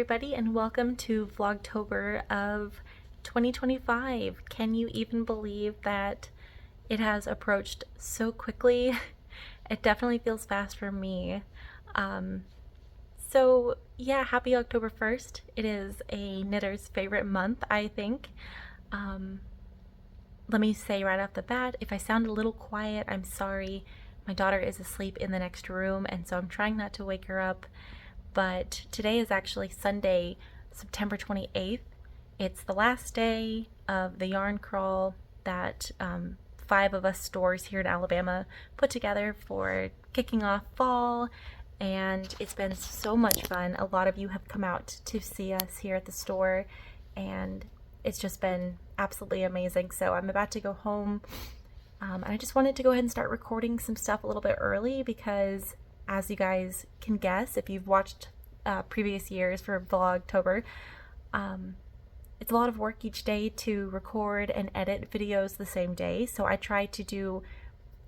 everybody, and welcome to Vlogtober of 2025. Can you even believe that it has approached so quickly? It definitely feels fast for me. So yeah, happy October 1st. It is a knitter's favorite month, I think. Let me say right off the bat, if I sound a little quiet, I'm sorry. My daughter is asleep in the next room, and so I'm trying not to wake her up. But today is actually Sunday, September 28th. It's the last day of the yarn crawl that 5 of us stores here in Alabama put together for kicking off fall, and it's been so much fun. A lot of you have come out to see us here at the store, and it's just been absolutely amazing. So I'm about to go home, and I just wanted to go ahead and start recording some stuff a little bit early because, as you guys can guess, if you've watched previous years for Vlogtober, it's a lot of work each day to record and edit videos the same day. So I try to do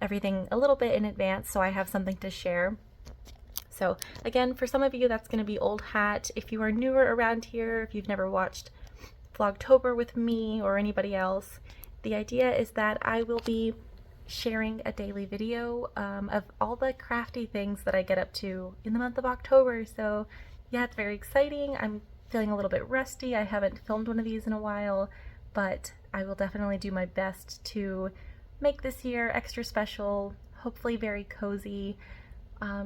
everything a little bit in advance so I have something to share. So again, for some of you, that's going to be old hat. If you are newer around here, if you've never watched Vlogtober with me or anybody else, the idea is that I will be sharing a daily video of all the crafty things that I get up to in the month of October. So yeah, it's very exciting. I'm feeling a little bit rusty. I haven't filmed one of these in a while, but I will definitely do my best to make this year extra special, hopefully very cozy.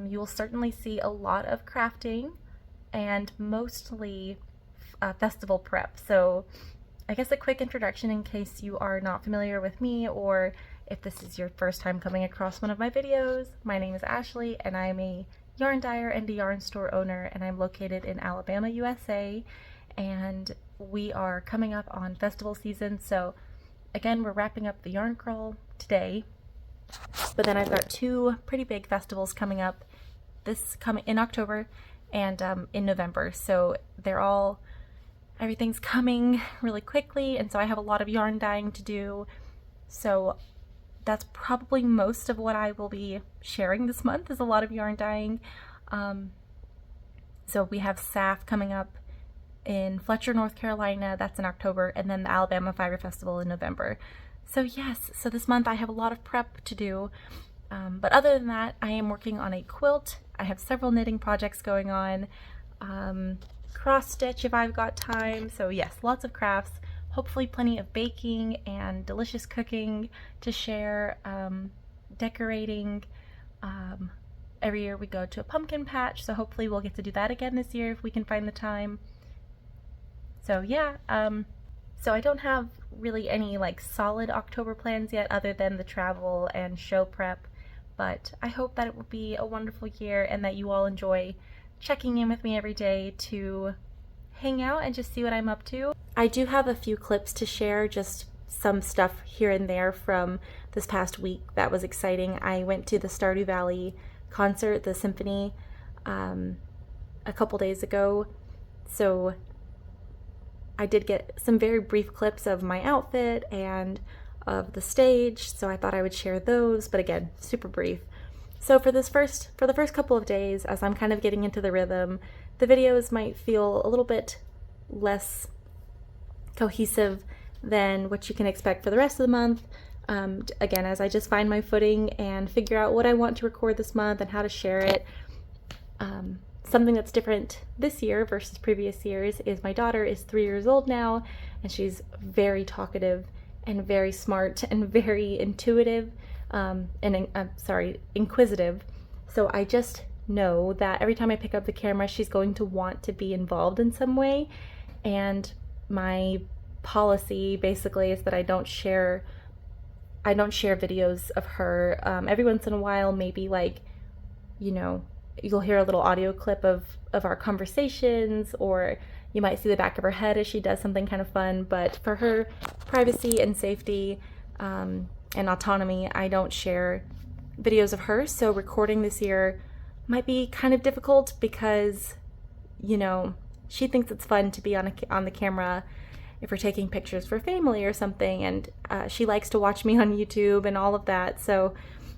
You will certainly see a lot of crafting and mostly festival prep. So I guess a quick introduction in case you are not familiar with me, or if this is your first time coming across one of my videos. My name is Ashley, and I'm a yarn dyer and a yarn store owner, and I'm located in Alabama, USA, and we are coming up on festival season. So again, we're wrapping up the yarn crawl today, but then I've got 2 pretty big festivals coming up in October and in November. So everything's coming really quickly, and so I have a lot of yarn dyeing to do. So that's probably most of what I will be sharing this month, is a lot of yarn dyeing. So we have SAF coming up in Fletcher, North Carolina. That's in October, and then the Alabama Fiber Festival in November. So yes, so this month I have a lot of prep to do. But other than that, I am working on a quilt. I have several knitting projects going on. Cross stitch if I've got time. So yes, lots of crafts. Hopefully plenty of baking and delicious cooking to share, decorating. Every year we go to a pumpkin patch, so hopefully we'll get to do that again this year if we can find the time. So yeah, so I don't have really any like solid October plans yet other than the travel and show prep, but I hope that it will be a wonderful year and that you all enjoy checking in with me every day to hang out and just see what I'm up to. I do have a few clips to share, just some stuff here and there from this past week that was exciting. I went to the Stardew Valley concert, the symphony, a couple days ago, so I did get some very brief clips of my outfit and of the stage, so I thought I would share those, but again, super brief. So for the first couple of days, as I'm kind of getting into the rhythm, the videos might feel a little bit less cohesive than what you can expect for the rest of the month. Again, as I just find my footing and figure out what I want to record this month and how to share it. Something that's different this year versus previous years is my daughter is 3 years old now, and she's very talkative and very smart and very intuitive, inquisitive. So I just know that every time I pick up the camera, she's going to want to be involved in some way, and my policy basically is that I don't share videos of her. Every once in a while, maybe like, you'll hear a little audio clip of our conversations, or you might see the back of her head as she does something kind of fun, but for her privacy and safety and autonomy, I don't share videos of her. So recording this year might be kind of difficult because, she thinks it's fun to be on the camera if we're taking pictures for family or something, and she likes to watch me on YouTube and all of that. So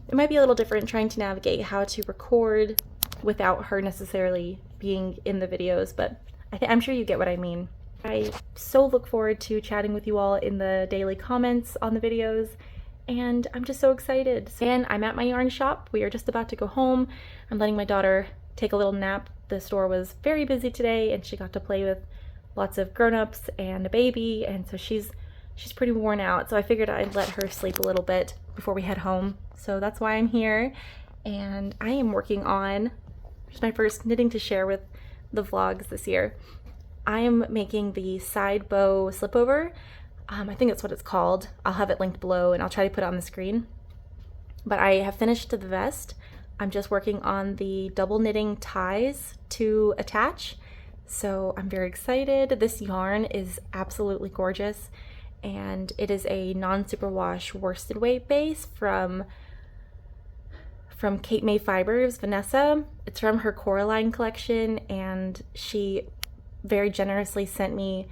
it might be a little different trying to navigate how to record without her necessarily being in the videos, but I'm sure you get what I mean. I so look forward to chatting with you all in the daily comments on the videos, and I'm just so excited. And I'm at my yarn shop. We are just about to go home. I'm letting my daughter take a little nap. The store was very busy today, and she got to play with lots of grown-ups and a baby, and so she's pretty worn out. So I figured I'd let her sleep a little bit before we head home. So that's why I'm here, and I am working on just my first knitting to share with the vlogs this year. I am making the side bow slipover. I think that's what it's called. I'll have it linked below and I'll try to put it on the screen. But I have finished the vest. I'm just working on the double knitting ties to attach. So I'm very excited. This yarn is absolutely gorgeous, and it is a non-superwash worsted weight base from Cape May Fibers, Vanessa. It's from her Coraline collection, and she very generously sent me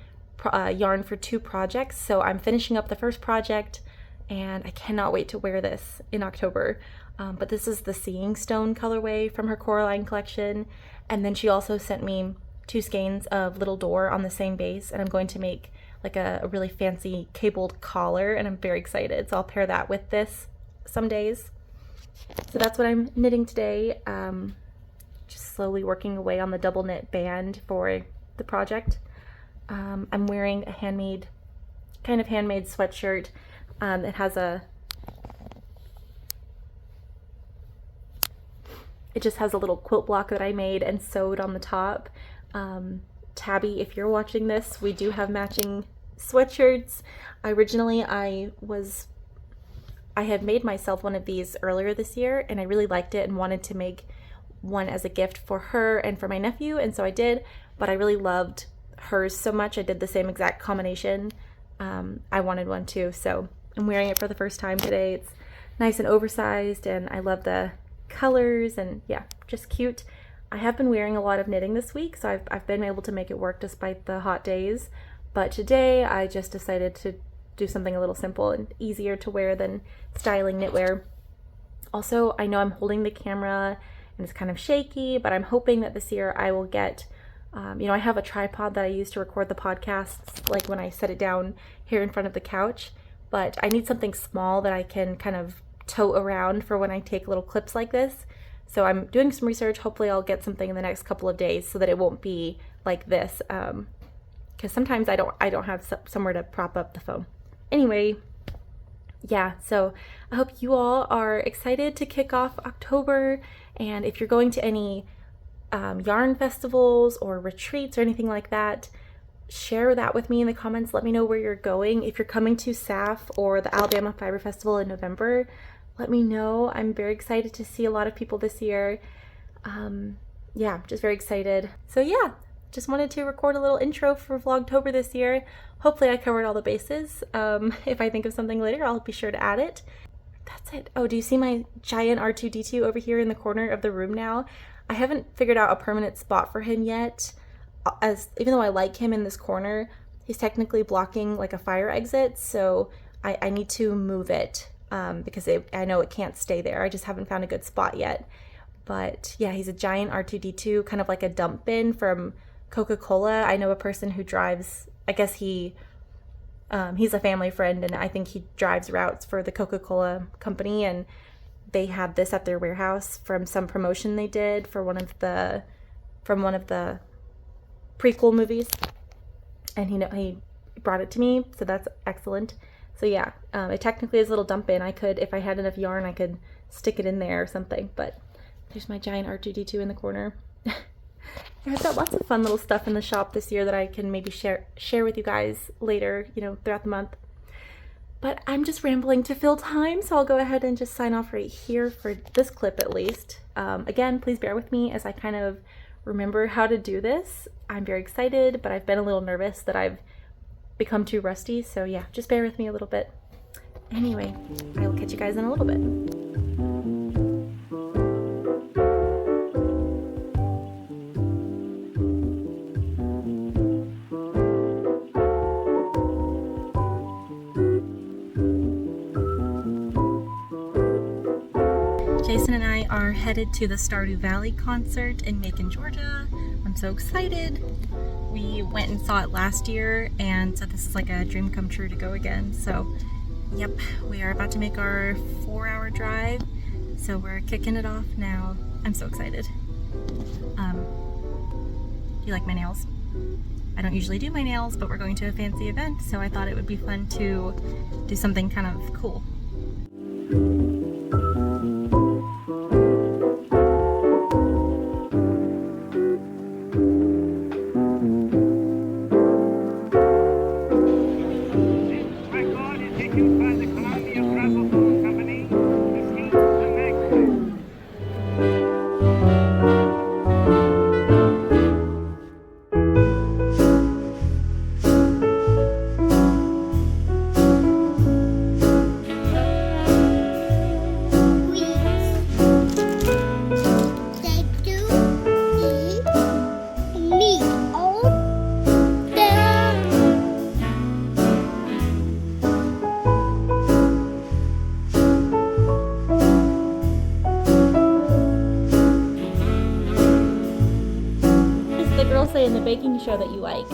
yarn for 2 projects. So I'm finishing up the first project, and I cannot wait to wear this in October. But this is the Seeing Stone colorway from her Coraline collection, and then she also sent me 2 skeins of Little Door on the same base, and I'm going to make like a really fancy cabled collar, and I'm very excited. So I'll pair that with this some days. So that's what I'm knitting today. Just slowly working away on the double knit band for the project. I'm wearing a handmade sweatshirt. It just has a little quilt block that I made and sewed on the top. Tabby, if you're watching this, we do have matching sweatshirts. Originally, I had made myself one of these earlier this year, and I really liked it and wanted to make one as a gift for her and for my nephew, and so I did, but I really loved hers so much I did the same exact combination. I wanted one too, so I'm wearing it for the first time today. It's nice and oversized, and I love the colors, and yeah, just cute. I have been wearing a lot of knitting this week, so I've been able to make it work despite the hot days, but today I just decided to do something a little simple and easier to wear than styling knitwear. Also, I know I'm holding the camera and it's kind of shaky, but I'm hoping that this year I will get, I have a tripod that I use to record the podcasts, like when I set it down here in front of the couch, but I need something small that I can kind of tote around for when I take little clips like this. So I'm doing some research. Hopefully I'll get something in the next couple of days so that it won't be like this, because sometimes I don't have somewhere to prop up the phone. Anyway, yeah, so I hope you all are excited to kick off October, and if you're going to any yarn festivals or retreats or anything like that, share that with me in the comments. Let me know where you're going. If you're coming to SAF or the Alabama Fiber Festival in November, let me know. I'm very excited to see a lot of people this year. Yeah, just very excited. So yeah, just wanted to record a little intro for Vlogtober this year. Hopefully I covered all the bases. If I think of something later, I'll be sure to add it. That's it. Oh, do you see my giant R2-D2 over here in the corner of the room now? I haven't figured out a permanent spot for him yet. Even though I like him in this corner, he's technically blocking like a fire exit, so I need to move it because I know it can't stay there. I just haven't found a good spot yet. But yeah, he's a giant R2-D2, kind of like a dump bin from Coca-Cola. I know a person who drives, I guess he's a family friend, and I think he drives routes for the Coca-Cola company, and they had this at their warehouse from some promotion they did for one of the prequel movies, and he brought it to me, so that's excellent. So yeah, it technically is a little dump in. I could, if I had enough yarn, I could stick it in there or something, but there's my giant R2-D2 in the corner. I've got lots of fun little stuff in the shop this year that I can maybe share with you guys later, throughout the month. But I'm just rambling to fill time, so I'll go ahead and just sign off right here for this clip at least. Again, please bear with me as I kind of remember how to do this. I'm very excited, but I've been a little nervous that I've become too rusty, so yeah, just bear with me a little bit. Anyway, I will catch you guys in a little bit. Jason and I are headed to the Stardew Valley concert in Macon, Georgia. I'm so excited. We went and saw it last year, and so this is like a dream come true to go again. So, yep, we are about to make our 4-hour drive. So we're kicking it off now. I'm so excited. Do you like my nails? I don't usually do my nails, but we're going to a fancy event, so I thought it would be fun to do something kind of cool. Say in the baking show that you like.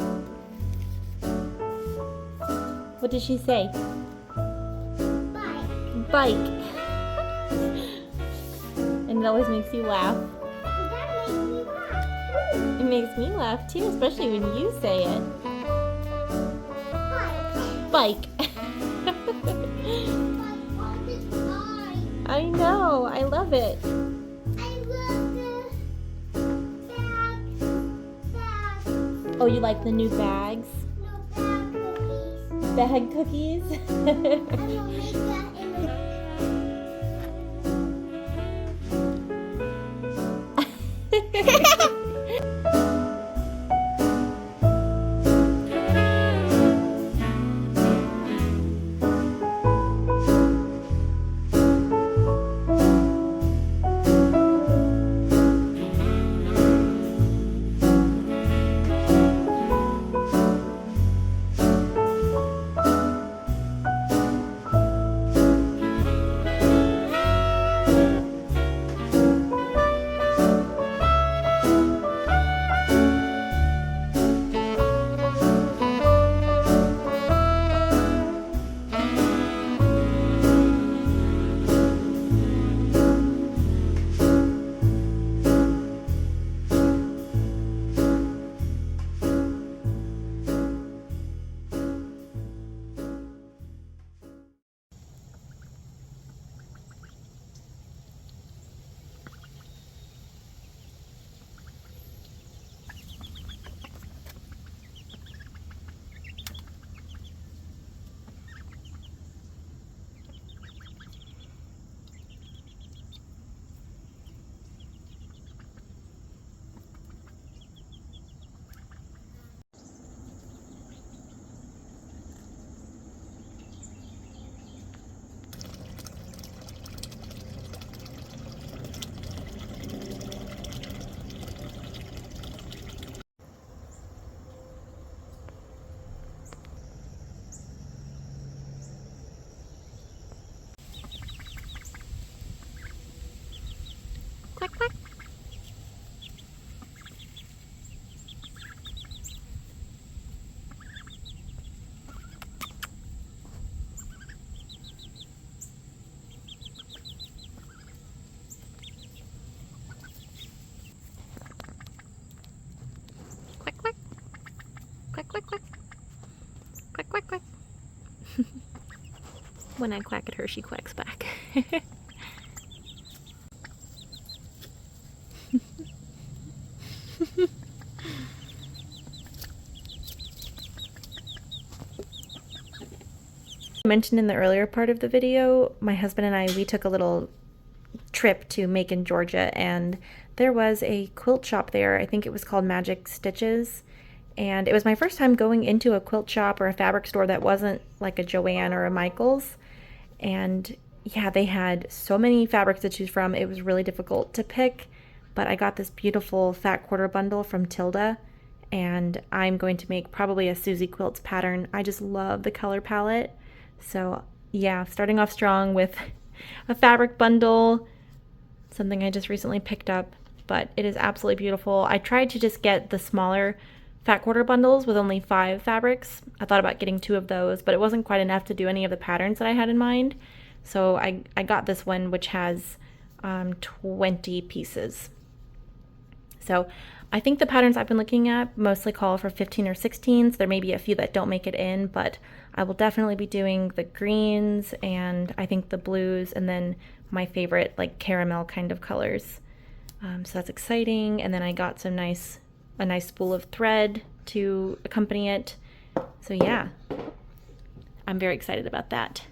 What did she say? Bike. Bike. And it always makes you laugh. That makes me laugh. It makes me laugh too, especially when you say it. Bike. I know, I love it. Oh, you like the new bags? No, Bag cookies? I will make that in Quack, quack. Quack, quack. Quack, quack, quack. Quack, quack, quack. When I quack at her, she quacks back. I mentioned in the earlier part of the video, my husband and I, we took a little trip to Macon, Georgia, and there was a quilt shop there. I think it was called Magic Stitches, and it was my first time going into a quilt shop or a fabric store that wasn't like a Joann or a Michaels. And yeah, they had so many fabrics to choose from. It was really difficult to pick, but I got this beautiful fat quarter bundle from Tilda, and I'm going to make probably a Susie Quilts pattern. I just love the color palette. So yeah, starting off strong with a fabric bundle, something I just recently picked up, but it is absolutely beautiful. I tried to just get the smaller fat quarter bundles with only 5 fabrics. I thought about getting 2 of those, but it wasn't quite enough to do any of the patterns that I had in mind. So I got this one, which has 20 pieces. So I think the patterns I've been looking at mostly call for 15 or 16s. There may be a few that don't make it in, but I will definitely be doing the greens and I think the blues, and then my favorite like caramel kind of colors. So that's exciting. And then I got a nice spool of thread to accompany it. So yeah, I'm very excited about that.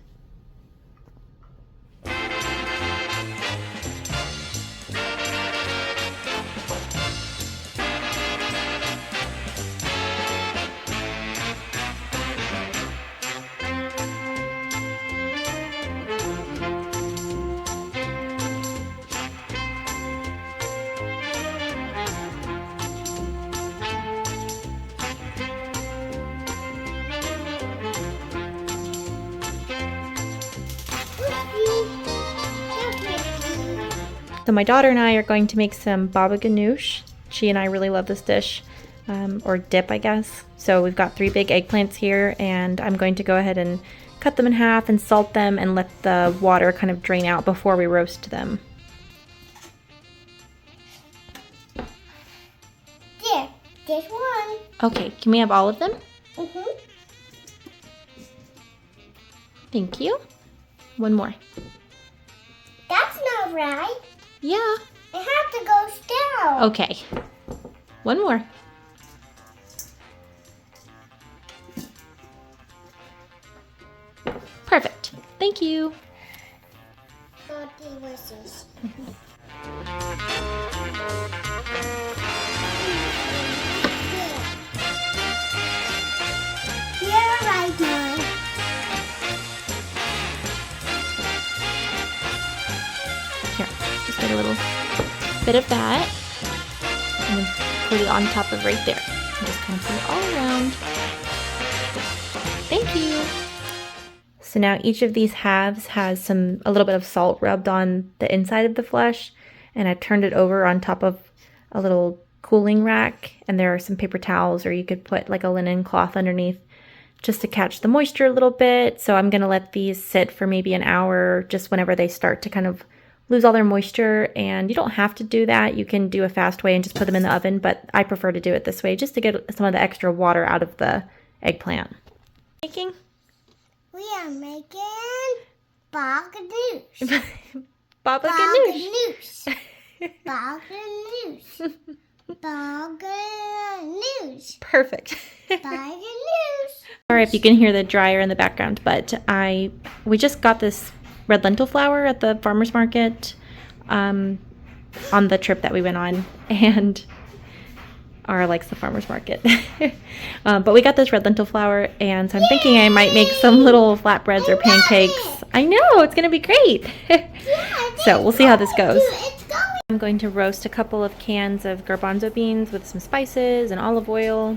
So my daughter and I are going to make some baba ganoush. She and I really love this dish, or dip, I guess. So we've got 3 big eggplants here, and I'm going to go ahead and cut them in half and salt them and let the water kind of drain out before we roast them. There, there's one. Okay, can we have all of them? Mm-hmm. Thank you. One more. That's not right. Yeah. It has to go down. Okay. One more. Perfect. Thank you. So delicious. You're right, Mom. Here, just get a little bit of that. And then put it on top of right there. And just kind of put it all around. Thank you. So now each of these halves has a little bit of salt rubbed on the inside of the flesh, and I've turned it over on top of a little cooling rack, and there are some paper towels, or you could put like a linen cloth underneath just to catch the moisture a little bit. So I'm gonna let these sit for maybe an hour, just whenever they start to kind of lose all their moisture. And you don't have to do that. You can do a fast way and just put them in the oven, but I prefer to do it this way just to get some of the extra water out of the eggplant. Making? We are making baba ganoush. Baba ganoush. Baba ganoush. Baba ganoush. Perfect. Baba ganoush. Sorry if you can hear the dryer in the background, but we just got this red lentil flour at the farmer's market on the trip that we went on, and Ara likes the farmer's market. But we got this red lentil flour, and so I'm thinking I might make some little flatbreads or pancakes. I know, it's gonna be great. So we'll see how this goes. I'm going to roast a couple of cans of garbanzo beans with some spices and olive oil.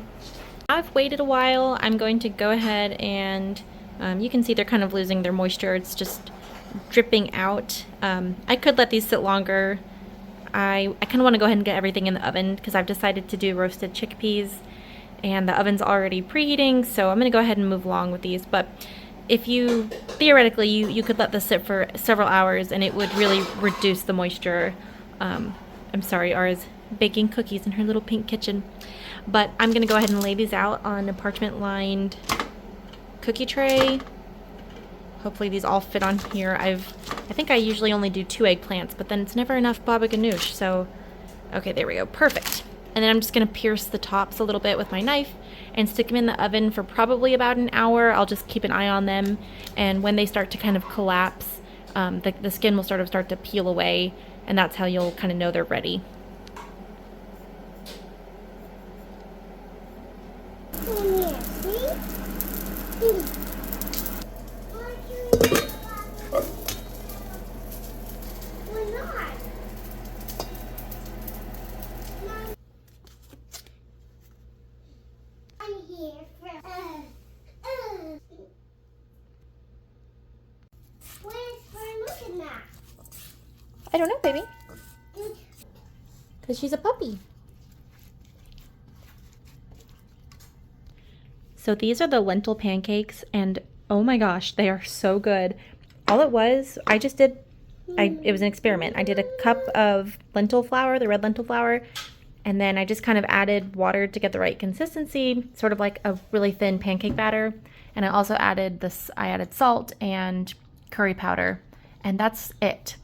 I've waited a while. I'm going to go ahead and you can see they're kind of losing their moisture. It's just dripping out. I could let these sit longer. I kind of want to go ahead and get everything in the oven because I've decided to do roasted chickpeas, and the oven's already preheating, so I'm going to go ahead and move along with these. But if you, theoretically, you could let this sit for several hours and it would really reduce the moisture. I'm sorry, Ara's baking cookies in her little pink kitchen. But I'm going to go ahead and lay these out on a parchment-lined cookie tray. Hopefully these all fit on here. I think I usually only do 2 eggplants, but then it's never enough baba ganoush, so okay, there we go, perfect. And then I'm just gonna pierce the tops a little bit with my knife and stick them in the oven for probably about an hour. I'll just keep an eye on them, and when they start to kind of collapse, the skin will sort of start to peel away, and that's how you'll kind of know they're ready. Yeah, see? We're not. I'm here for Where's Fern looking at? I don't know, baby. Because she's a puppy. So these are the lentil pancakes, and oh my gosh, they are so good. All it was, it was an experiment. I did a cup of lentil flour, the red lentil flour, and then I just kind of added water to get the right consistency, sort of like a really thin pancake batter. And I also added salt and curry powder, and that's it.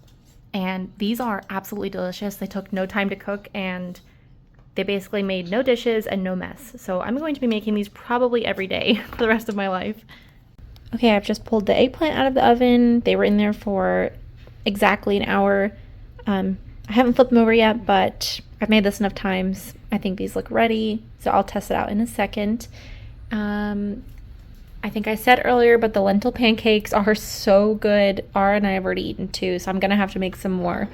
And these are absolutely delicious. They took no time to cook, and they basically made no dishes and no mess. So I'm going to be making these probably every day for the rest of my life. Okay, I've just pulled the eggplant out of the oven. They were in there for exactly an hour. I haven't flipped them over yet, but I've made this enough times. I think these look ready, so I'll test it out in a second. I think I said earlier, but the lentil pancakes are so good. Ara and I have already eaten 2, so I'm gonna have to make some more.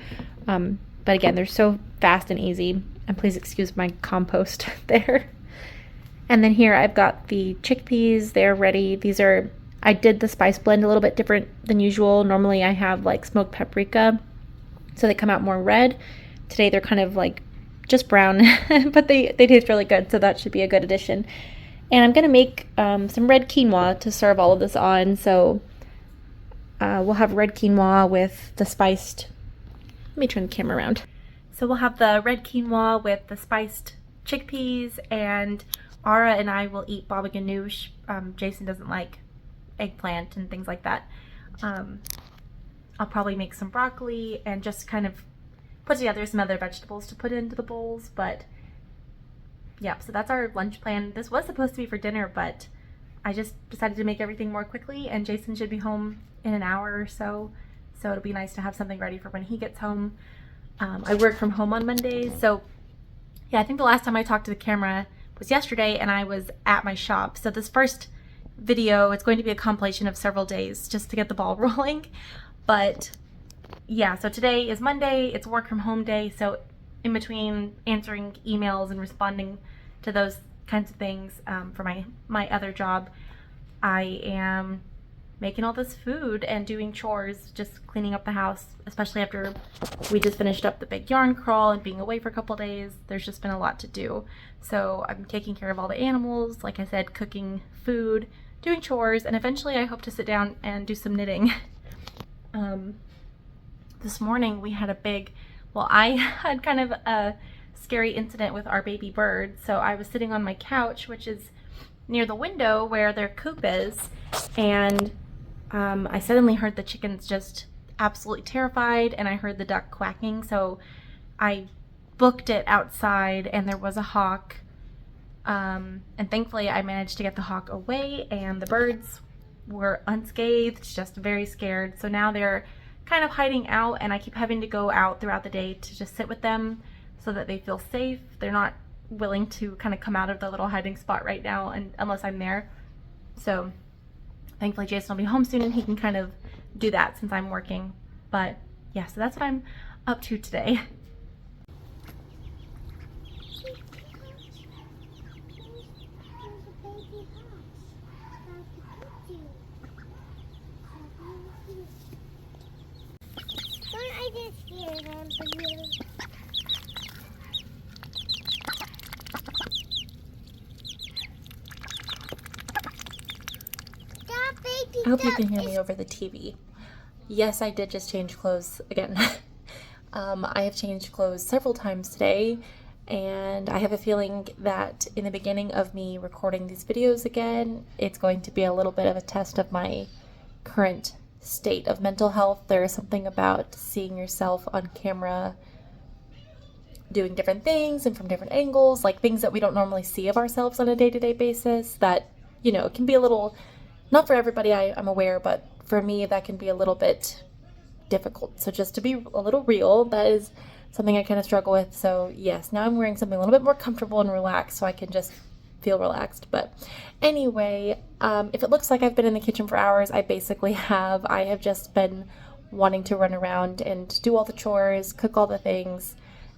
But again, they're so fast and easy. And please excuse my compost there. And then here I've got the chickpeas. They're ready. I did the spice blend a little bit different than usual. Normally I have like smoked paprika, so they come out more red. Today they're kind of like just brown, but they taste really good, so that should be a good addition. And I'm gonna make some red quinoa to serve all of this on. So we'll have red quinoa with the spiced, let me turn the camera around. So we'll have the red quinoa with the spiced chickpeas, and Ara and I will eat baba ganoush. Jason doesn't like eggplant and things like that. I'll probably make some broccoli and just kind of put together some other vegetables to put into the bowls, but yeah, so that's our lunch plan. This was supposed to be for dinner, but I just decided to make everything more quickly, and Jason should be home in an hour or so, so it'll be nice to have something ready for when he gets home. I work from home on Mondays, so yeah, I think the last time I talked to the camera was yesterday, and I was at my shop. So this first video, it's going to be a compilation of several days just to get the ball rolling. But yeah, so today is Monday, it's work from home day, so in between answering emails and responding to those kinds of things for my other job, I am making all this food and doing chores, just cleaning up the house, especially after we just finished up the big yarn crawl and being away for a couple days. There's just been a lot to do. So I'm taking care of all the animals, like I said, cooking food, doing chores, and eventually I hope to sit down and do some knitting. This morning we had I had kind of a scary incident with our baby bird. So I was sitting on my couch, which is near the window where their coop is, and I suddenly heard the chickens just absolutely terrified, and I heard the duck quacking, so I booked it outside, and there was a hawk, and thankfully I managed to get the hawk away, and the birds were unscathed, just very scared. So now they're kind of hiding out, and I keep having to go out throughout the day to just sit with them so that they feel safe. They're not willing to kind of come out of the little hiding spot right now, and unless I'm there. So thankfully Jason will be home soon and he can kind of do that since I'm working. But yeah, so that's what I'm up to today. I hope you can hear me over the TV. Yes, I did just change clothes again. I have changed clothes several times today, and I have a feeling that in the beginning of me recording these videos again, it's going to be a little bit of a test of my current state of mental health. There is something about seeing yourself on camera doing different things and from different angles, like things that we don't normally see of ourselves on a day-to-day basis, that, you know, it can be a little, not for everybody, I'm aware, but for me that can be a little bit difficult. So just to be a little real, that is something I kind of struggle with. So yes, now I'm wearing something a little bit more comfortable and relaxed so I can just feel relaxed. But anyway, if it looks like I've been in the kitchen for hours, I basically have. I have just been wanting to run around and do all the chores, cook all the things,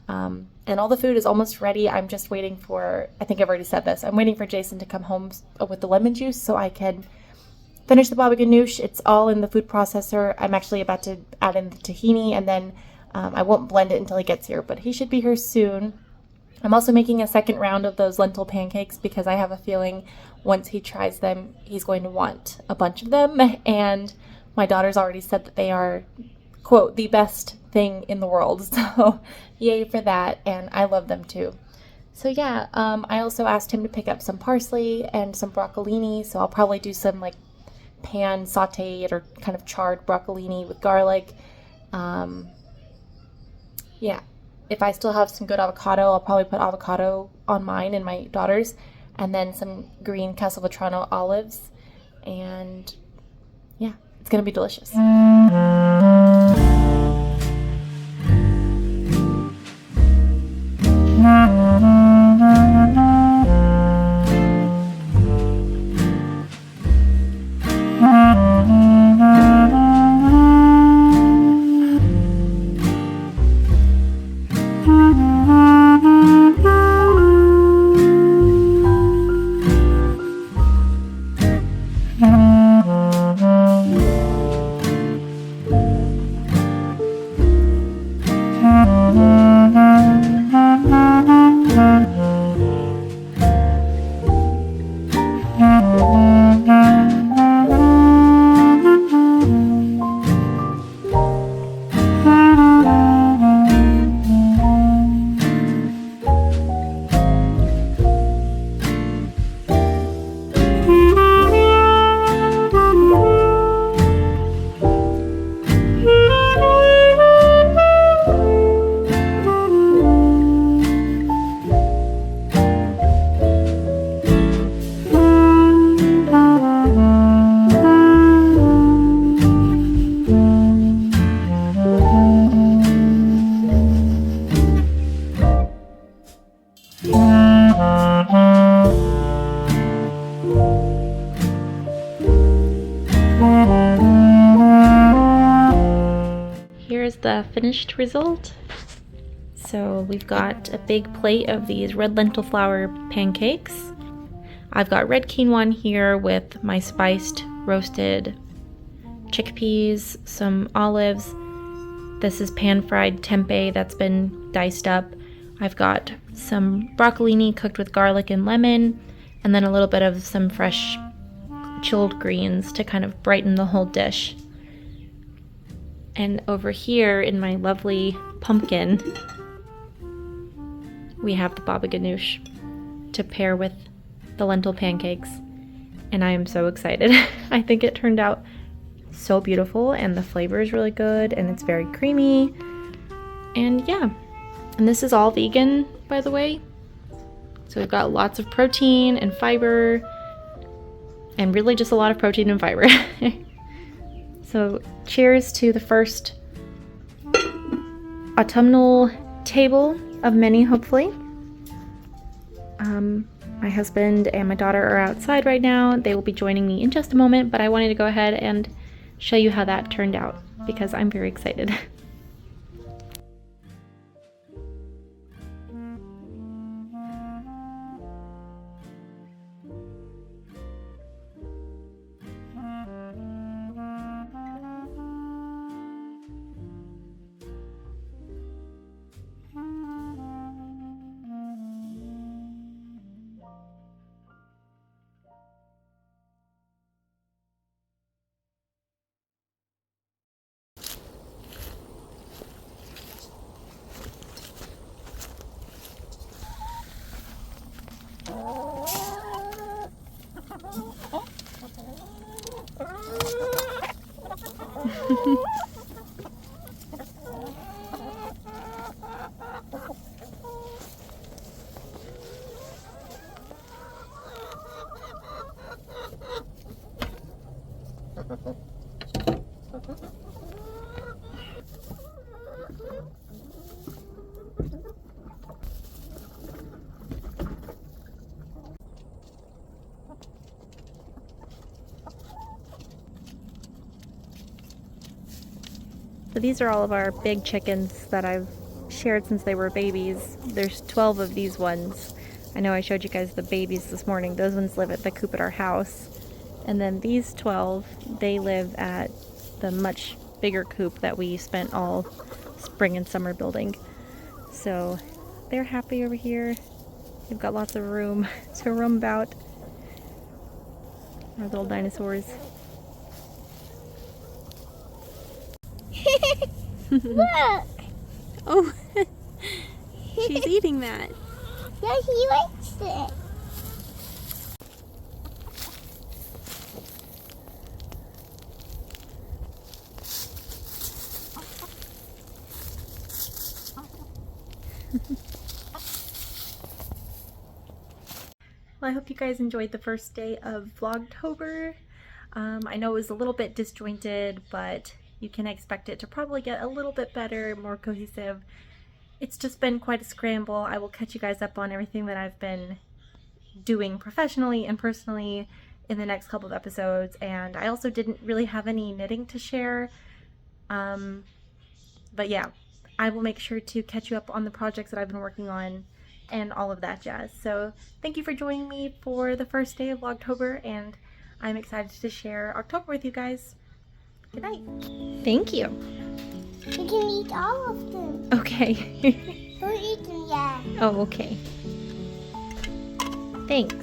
and all the food is almost ready. I'm just waiting for, I think I've already said this, I'm waiting for Jason to come home with the lemon juice so I can finish the baba ganoush. It's all in the food processor. I'm actually about to add in the tahini, and then I won't blend it until he gets here, but he should be here soon. I'm also making a second round of those lentil pancakes because I have a feeling once he tries them, he's going to want a bunch of them. And my daughter's already said that they are, quote, the best thing in the world. So yay for that. And I love them too. So yeah, I also asked him to pick up some parsley and some broccolini. So I'll probably do some like pan sauteed or kind of charred broccolini with garlic. Yeah. If I still have some good avocado, I'll probably put avocado on mine and my daughter's, and then some green Castelvetrano olives. And yeah, it's going to be delicious. Here's the finished result. So we've got a big plate of these red lentil flour pancakes. I've got red quinoa here with my spiced roasted chickpeas, some olives. This is pan-fried tempeh that's been diced up. I've got some broccolini cooked with garlic and lemon, and then a little bit of some fresh chilled greens to kind of brighten the whole dish. And over here in my lovely pumpkin, we have the baba ganoush to pair with the lentil pancakes. And I am so excited. I think it turned out so beautiful, and the flavor is really good, and it's very creamy. And yeah, and this is all vegan, by the way. So we've got lots of protein and fiber, and really just a lot of protein and fiber. So cheers to the first autumnal table of many, hopefully. My husband and my daughter are outside right now. They will be joining me in just a moment, but I wanted to go ahead and show you how that turned out because I'm very excited. So these are all of our big chickens that I've shared since they were babies. There's 12 of these ones. I know I showed you guys the babies this morning. Those ones live at the coop at our house. And then these 12, they live at the much bigger coop that we spent all spring and summer building. So they're happy over here. They've got lots of room to roam about. Our little dinosaurs. Look! Oh, she's eating that. Yeah, he likes it. Well, I hope you guys enjoyed the first day of Vlogtober. I know it was a little bit disjointed, but you can expect it to probably get a little bit better, more cohesive. It's just been quite a scramble. I will catch you guys up on everything that I've been doing professionally and personally in the next couple of episodes. And I also didn't really have any knitting to share. But yeah, I will make sure to catch you up on the projects that I've been working on and all of that jazz. So thank you for joining me for the first day of Vlogtober, and I'm excited to share October with you guys. Good night. Thank you. You can eat all of them. Okay. Don't eat them yet. Oh, okay. Thanks.